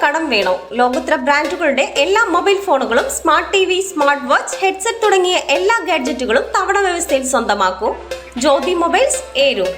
കടം വേണോ? ലോകോത്തര ബ്രാൻഡുകളുടെ എല്ലാ മൊബൈൽ ഫോണുകളും smart TV, smart watch, headset തുടങ്ങിയ എല്ലാ ഗാഡ്ജറ്റുകളും തവണ വ്യവസ്ഥയിൽ സ്വന്തമാക്കൂ. ജ്യോതി മൊബൈൽസ്, ഏരൂർ.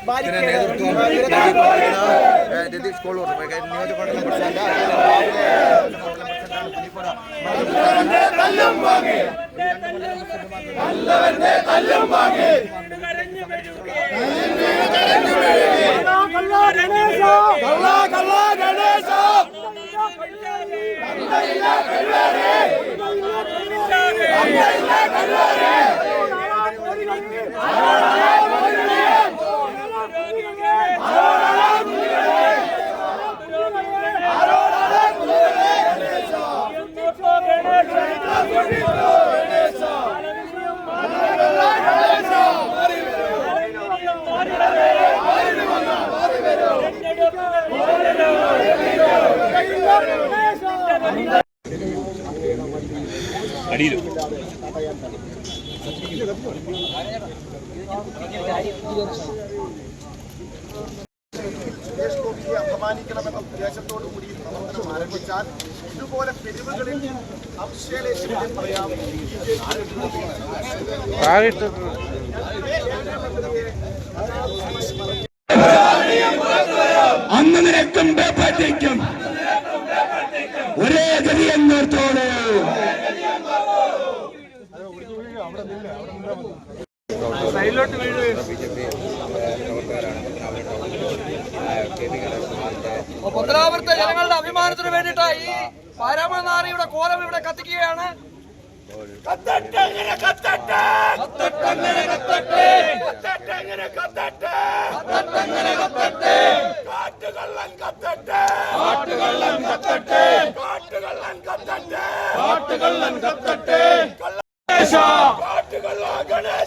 സമരത്തിന് നേതൃത്വം രതീഷ് കോളൂർ നിയോജകമണ്ഡലം പ്രസിഡന്റ് അപമാനിക്കണമെന്ന ഉദ്ദേശത്തോടു കൂടി പ്രവർത്തനം ആരംഭിച്ചാൽ ഇതുപോലെ തെരുവുകളിൽ സംശയലേശം പറയാം. അന്ന് നിനക്കും പേപ്പറ്റേക്കും ഒരേ ഗതി എന്നോർത്തോളൂ. പത്തനാപുരത്തെ ജനങ്ങളുടെ അഭിമാനത്തിന് വേണ്ടിയിട്ട് ഈ പരമനാരിയുടെ കോലം ഇവിടെ കത്തിക്കുകയാണ്. ഗണേശ